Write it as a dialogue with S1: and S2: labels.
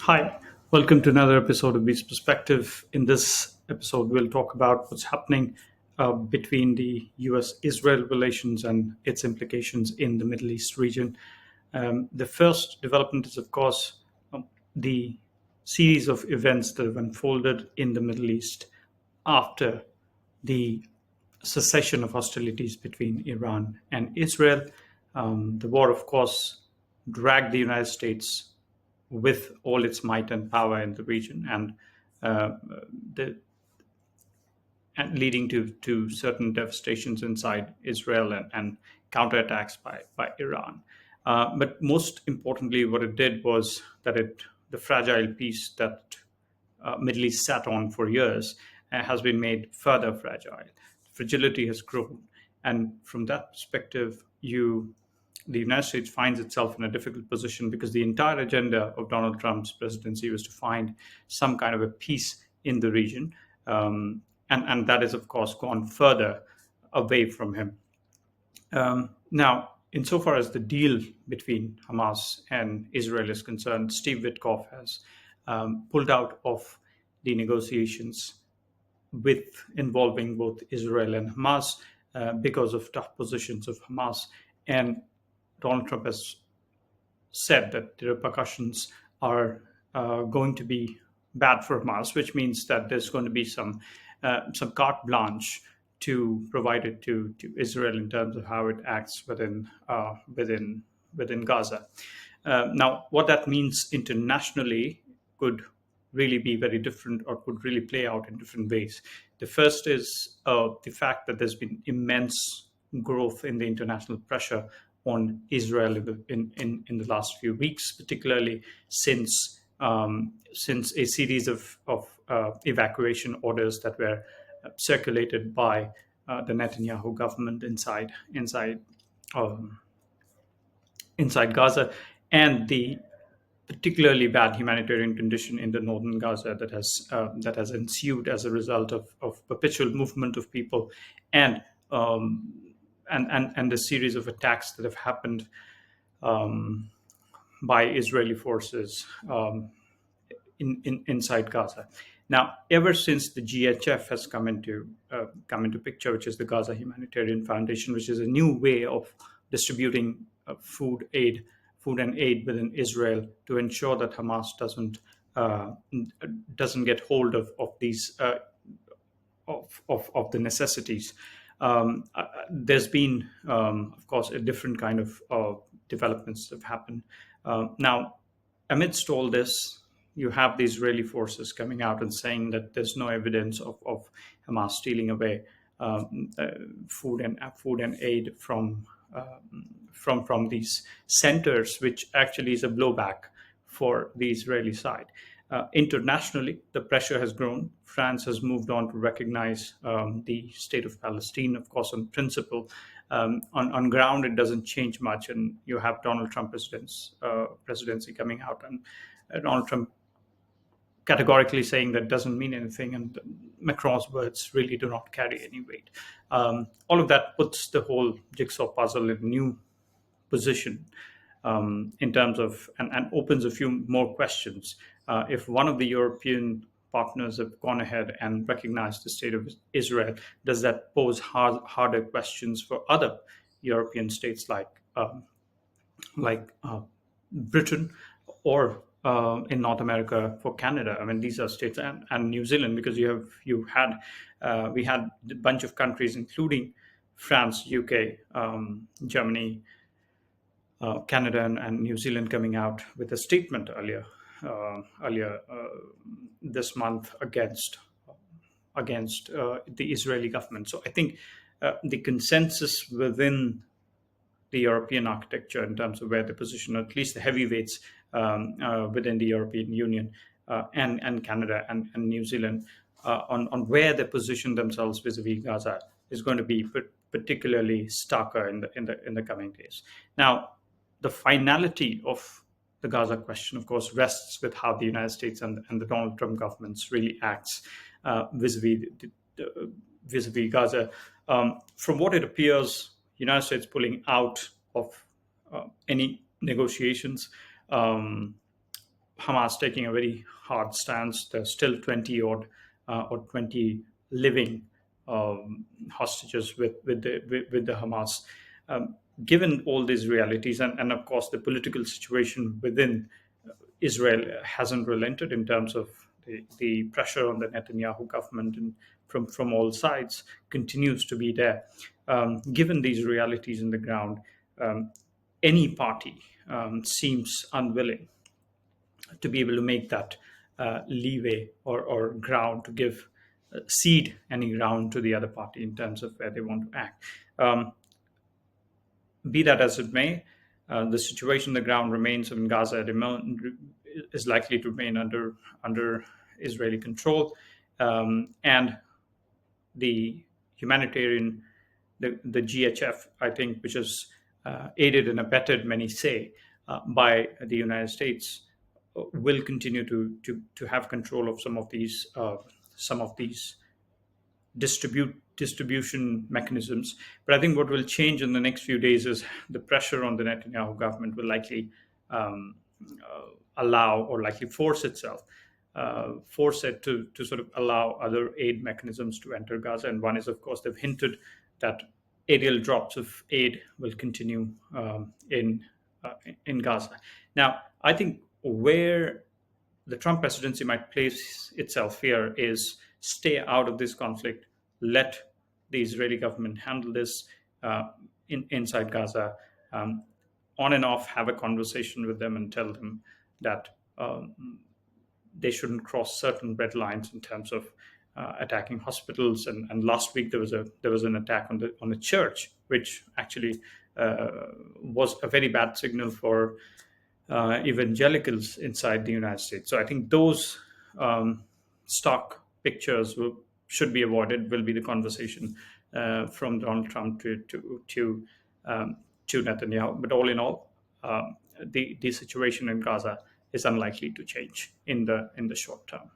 S1: Hi, welcome to another episode of Beast Perspective. In this episode, we'll talk about what's happening between the US Israel relations and its implications in the Middle East region. The first development is, of course, the series of events that have unfolded in the Middle East after the cessation of hostilities between Iran and Israel. The war, of course, dragged the United States with all its might and power in the region, uh, the, and leading to certain devastations inside Israel and counterattacks by Iran. But most importantly, what it did was that the fragile peace that Middle East sat on for years has been made further fragile. Fragility has grown, and from that perspective, the United States finds itself in a difficult position because the entire agenda of Donald Trump's presidency was to find some kind of a peace in the region, and that has, of course, gone further away from him. Now, insofar as the deal between Hamas and Israel is concerned, Steve Witkoff has pulled out of the negotiations with involving both Israel and Hamas because of tough positions of Hamas. And Donald Trump has said that the repercussions are going to be bad for Hamas, which means that there's going to be some carte blanche to provide it to Israel in terms of how it acts within Gaza. Now, what that means internationally could really be very different or could really play out in different ways. The first is the fact that there's been immense growth in the international pressure on Israel in the last few weeks, particularly since a series of evacuation orders that were circulated by the Netanyahu government um, inside Gaza, and the particularly bad humanitarian condition in the northern Gaza that has ensued as a result of perpetual movement of people and um, and the series of attacks that have happened um, by Israeli forces inside Gaza. Now, ever since the GHF has come into picture, which is the Gaza Humanitarian Foundation, which is a new way of distributing food and aid within Israel to ensure that Hamas uh, doesn't get hold of these of the necessities. There's been, of course, a different kind of developments that have happened. Now, amidst all this, you have the Israeli forces coming out and saying that there's no evidence of Hamas stealing away food and aid from these centers, which actually is a blowback for the Israeli side. Internationally, the pressure has grown. France has moved on to recognize the state of Palestine, of course, on principle. On ground, it doesn't change much, and you have Donald Trump presidency coming out, and Donald Trump categorically saying that doesn't mean anything, and Macron's words really do not carry any weight. All of that puts the whole jigsaw puzzle in a new position in terms of and opens a few more questions. If one of the European partners have gone ahead and recognized the state of Israel, does that pose harder questions for other European states like Britain or in North America for Canada? I mean, these are states and New Zealand, because we had a bunch of countries, including France, UK, Germany, Canada and New Zealand, coming out with a statement earlier this month against the Israeli government. So I think the consensus within the European architecture in terms of where they position, at least the heavyweights within the European Union and Canada and New Zealand, on where they position themselves vis-a-vis Gaza is going to be particularly starker in the coming days. Now, the finality of the Gaza question, of course, rests with how the United States and the Donald Trump governments really acts vis-a-vis vis-a-vis Gaza. From what it appears, United States pulling out of any negotiations, um, Hamas taking a very hard stance. There's still 20 odd or 20 living hostages with the Hamas. Um, Given all these realities, and of course the political situation within Israel hasn't relented in terms of the pressure on the Netanyahu government, and from all sides continues to be there. Given these realities in the ground, um, any party seems unwilling to be able to make that leeway or ground to give cede any ground to the other party in terms of where they want to act. Um, be that as it may, the situation on the ground remains in Gaza is likely to remain under Israeli control, and the humanitarian, the GHF, I think, which is aided and abetted, many say, by the United States, will continue to have control of some of these distribution mechanisms. But I think what will change in the next few days is the pressure on the Netanyahu government will likely allow, or likely force it to sort of allow other aid mechanisms to enter Gaza. And one is, of course, they've hinted that aerial drops of aid will continue in Gaza. Now, I think where the Trump presidency might place itself here is stay out of this conflict, let the Israeli government handle this inside Gaza, um, on and off, have a conversation with them and tell them that they shouldn't cross certain red lines in terms of attacking hospitals. And last week there was an attack on the church, which actually was a very bad signal for evangelicals inside the United States. So I think those stock pictures should be avoided. Will be the conversation from Donald Trump um, to Netanyahu. But all in all, the situation in Gaza is unlikely to change in the short term.